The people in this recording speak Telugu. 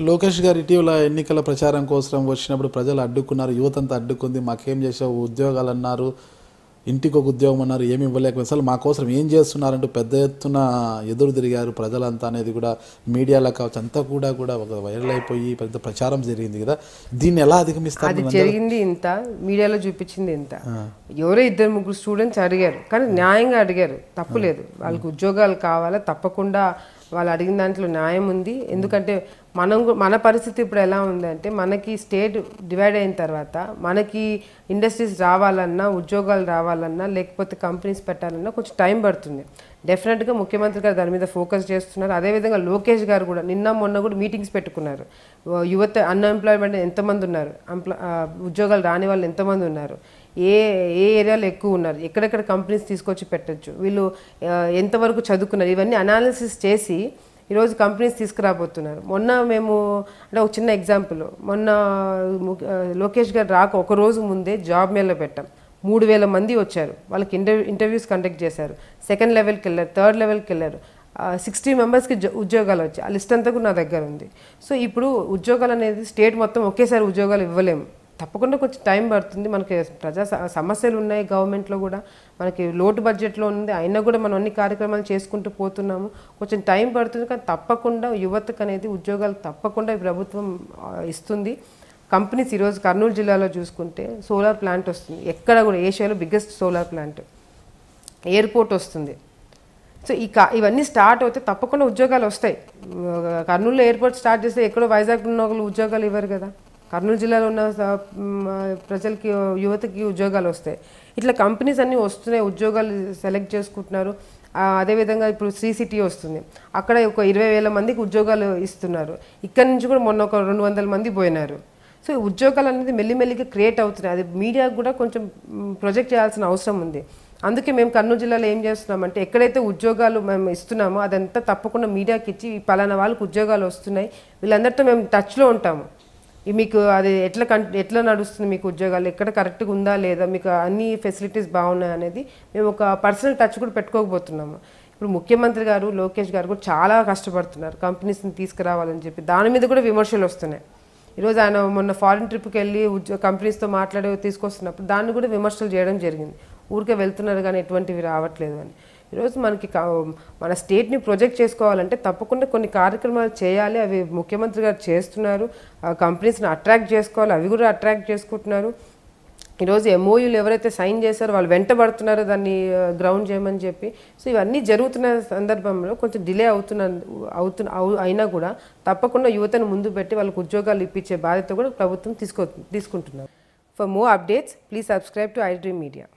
లోకేష్ గారు ఇటీవల ఎన్నికల ప్రచారం కోసం వచ్చినప్పుడు ప్రజలు అడ్డుకున్నారు, యువతంతా అడ్డుకుంది. మాకేం చేసావు, ఉద్యోగాలు అన్నారు, ఇంటికి ఒక ఉద్యోగం అన్నారు, ఏమి ఇవ్వలేకపోతే అసలు మా కోసం ఏం చేస్తున్నారంటూ పెద్ద ఎత్తున ఎదురు తిరిగారు ప్రజలంతా అనేది కూడా మీడియాలో కావచ్చు అంతా కూడా ఒక వైరల్ అయిపోయి పెద్ద ప్రచారం జరిగింది కదా. దీన్ని ఎలా అధిగమిస్తారు? అది జరిగింది ఇంత, మీడియాలో చూపించింది ఇంత. ఎవరో 2-3 స్టూడెంట్స్ అడిగారు, కానీ న్యాయంగా అడిగారు, తప్పులేదు. వాళ్ళకి ఉద్యోగాలు కావాలా, తప్పకుండా వాళ్ళు అడిగిన దాంట్లో న్యాయం ఉంది. ఎందుకంటే మన పరిస్థితి ఇప్పుడు ఎలా ఉందంటే, మనకి స్టేట్ డివైడ్ అయిన తర్వాత మనకి ఇండస్ట్రీస్ రావాలన్నా, ఉద్యోగాలు రావాలన్నా, లేకపోతే కంపెనీస్ పెట్టాలన్నా కొంచెం టైం పడుతుంది. డెఫినెట్గా ముఖ్యమంత్రి గారు దాని మీద ఫోకస్ చేస్తున్నారు. అదేవిధంగా లోకేష్ గారు కూడా మొన్న కూడా మీటింగ్స్ పెట్టుకున్నారు. యువత అన్ఎంప్లాయ్మెంట్ ఎంతమంది ఉన్నారు, ఉద్యోగాలు రాని వాళ్ళు ఎంతమంది ఉన్నారు, ఏ ఏరియాలో ఎక్కువ ఉన్నారు, ఎక్కడెక్కడ కంపెనీస్ తీసుకొచ్చి పెట్టచ్చు, వీళ్ళు ఎంతవరకు చదువుకున్నారు, ఇవన్నీ అనాలిసిస్ చేసి ఈరోజు కంపెనీస్ తీసుకురాబోతున్నారు. మొన్న మేము అంటే ఒక చిన్న ఎగ్జాంపుల్, మొన్న లోకేష్ గారు రాక ఒక రోజు ముందే జాబ్ మేళా పెట్టాం. 3000 మంది వచ్చారు. వాళ్ళకి ఇంటర్వ్యూస్ కండక్ట్ చేశారు. 2nd లెవెల్కి వెళ్ళారు, 3rd లెవెల్కి వెళ్ళారు. 60 మెంబర్స్కి ఉద్యోగాలు వచ్చాయి. ఆ లిస్ట్ అంతా కూడా నా దగ్గర ఉంది. సో ఇప్పుడు ఉద్యోగాలు అనేది స్టేట్ మొత్తం ఒకేసారి ఉద్యోగాలు ఇవ్వలేము, తప్పకుండా కొంచెం టైం పడుతుంది. మనకి ప్రజా సమస్యలు ఉన్నాయి, గవర్నమెంట్లో కూడా మనకి లోటు బడ్జెట్లో ఉంది, అయినా కూడా మనం అన్ని కార్యక్రమాలు చేసుకుంటూ పోతున్నాము. కొంచెం టైం పడుతుంది, కానీ తప్పకుండా యువతకు అనేది ఉద్యోగాలు తప్పకుండా ఈ ప్రభుత్వం ఇస్తుంది. కంపెనీస్ ఈరోజు కర్నూలు జిల్లాలో చూసుకుంటే సోలార్ ప్లాంట్ వస్తుంది, ఎక్కడ కూడా ఏషియాలో బిగ్గెస్ట్ సోలార్ ప్లాంట్, ఎయిర్పోర్ట్ వస్తుంది. సో ఇవన్నీ స్టార్ట్ అవుతే తప్పకుండా ఉద్యోగాలు వస్తాయి. కర్నూలులో ఎయిర్పోర్ట్ స్టార్ట్ చేస్తే ఎక్కడో వైజాగ్ ఉన్న వాళ్ళు ఉద్యోగాలు ఇవ్వరు కదా. కర్నూలు జిల్లాలో ఉన్న ప్రజలకి, యువతకి ఉద్యోగాలు వస్తాయి. ఇట్లా కంపెనీస్ అన్నీ వస్తున్నాయి, ఉద్యోగాలు సెలెక్ట్ చేసుకుంటున్నారు. అదేవిధంగా ఇప్పుడు శ్రీ సిటీ వస్తుంది, అక్కడ ఒక 20,000 మందికి ఉద్యోగాలు ఇస్తున్నారు. ఇక్కడ నుంచి కూడా మొన్న ఒక 200 మంది పోయినారు. సో ఉద్యోగాలు అనేది మెల్లిమెల్లిగా క్రియేట్ అవుతున్నాయి. అది మీడియాకు కూడా కొంచెం ప్రొజెక్ట్ చేయాల్సిన అవసరం ఉంది. అందుకే మేము కర్నూలు జిల్లాలో ఏం చేస్తున్నామంటే, ఎక్కడైతే ఉద్యోగాలు మేము ఇస్తున్నామో అదంతా తప్పకుండా మీడియాకి ఇచ్చి పలానా వాళ్ళకి ఉద్యోగాలు వస్తున్నాయి, వీళ్ళందరితో మేము టచ్లో ఉంటాము. మీకు అది ఎట్లా నడుస్తుంది, మీకు ఉద్యోగాలు ఎక్కడ కరెక్ట్గా ఉందా లేదా, మీకు అన్ని ఫెసిలిటీస్ బాగున్నాయి అనేది మేము ఒక పర్సనల్ టచ్ కూడా పెట్టుకోకపోతున్నాము. ఇప్పుడు ముఖ్యమంత్రి గారు, లోకేష్ గారు కూడా చాలా కష్టపడుతున్నారు కంపెనీస్ని తీసుకురావాలని చెప్పి. దాని మీద కూడా విమర్శలు వస్తున్నాయి. ఈరోజు ఆయన మొన్న ఫారిన్ ట్రిప్కి వెళ్ళి కంపెనీస్తో మాట్లాడి తీసుకొస్తున్నప్పుడు దాన్ని కూడా విమర్శలు చేయడం జరిగింది. ఊరికే వెళ్తున్నారు కానీ ఎటువంటివి రావట్లేదు అని. ఈరోజు మనకి మన స్టేట్ని ప్రొజెక్ట్ చేసుకోవాలంటే తప్పకుండా కొన్ని కార్యక్రమాలు చేయాలి. అవి ముఖ్యమంత్రి గారు చేస్తున్నారు. కంపెనీస్ని అట్రాక్ట్ చేసుకోవాలి, అవి కూడా అట్రాక్ట్ చేసుకుంటున్నారు. ఈరోజు ఎంఓయూలు ఎవరైతే సైన్ చేశారో వాళ్ళు వెంటబడుతున్నారో దాన్ని గ్రౌండ్ చేయమని చెప్పి. సో ఇవన్నీ జరుగుతున్న సందర్భంలో కొంచెం డిలే అయినా కూడా తప్పకుండా యువతను ముందు పెట్టి వాళ్ళకు ఉద్యోగాలు ఇప్పించే బాధ్యత కూడా ప్రభుత్వం తీసుకుంటున్నారు. For more updates please subscribe to iDream Media.